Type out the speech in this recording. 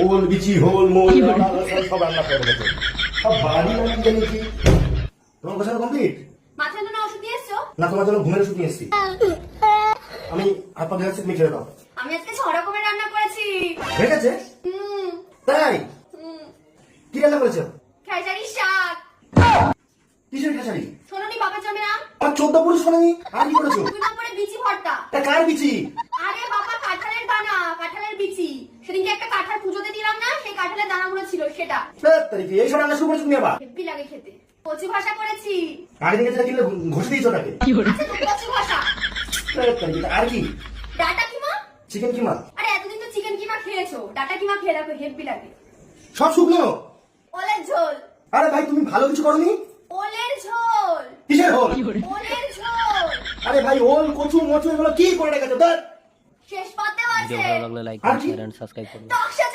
ওল বিচি হোল মোল সব রান্না করে গেছে, সব বাড়ি নাকি জানি কি। তোমার গোছানো কমপ্লিট? মাথায় জন্য ওষুধ দিয়ে এসছো? না, তোমার জন্য ঘুমের ওষুধ নিয়ে এসেছি। আমি হাত পা ধুয়ে তুমি খেয়ে দাও। আমি আজকে 6 রকমের রান্না করেছি। হয়ে গেছে? তাই? কি রান্না করেছো? খেসারি শাক। কিসের খেসারি? শোনোনি বাবা জমে নাম? আর 14 পুরুষ শোনানি, আর কি করেছো? 2 নম্বরে বিচি ভর্তা। তা কার বিচি? আরে বাবা কাঁঠালের দানা, কাঁঠালের বিচি। সেদিনকে একটা কাঁঠাল পুজোতে দিলাম না, সেই কাঁঠালের দানাগুলো ছিল সেটা। এই সব রান্না শুরু করেছো তুমি আবার? হেব্বি লাগে খেতে। কচি ভাষা করেছি। আগে দিকে যেটা কিনলে ঘষে দিয়েছো তাকে। আচ্ছা তো কচি ভাষা। আর কি? ডাটা কিমা? চিকেন কিমা? আরে এতদিন তো চিকেন কিমা খেয়েছো, ডাটা কিমা খেয়ে দেখো, হেব্বি লাগে। সব শুকনো? ওলের ঝোল। আরে ভাই তুমি ভালো কিছু করনি? ওলের ঝোল। কিসের হোল? ওলের ঝোল। আরে ভাই ওল কচু মচু এগুলো কি করে রেখেছো? শেষ পাতেও আছে। ভিডিও ভালো লাগলে লাইক আর করুন, কি? শেয়ার এন্ড সাবস্ক্রাইব করুন। টকশা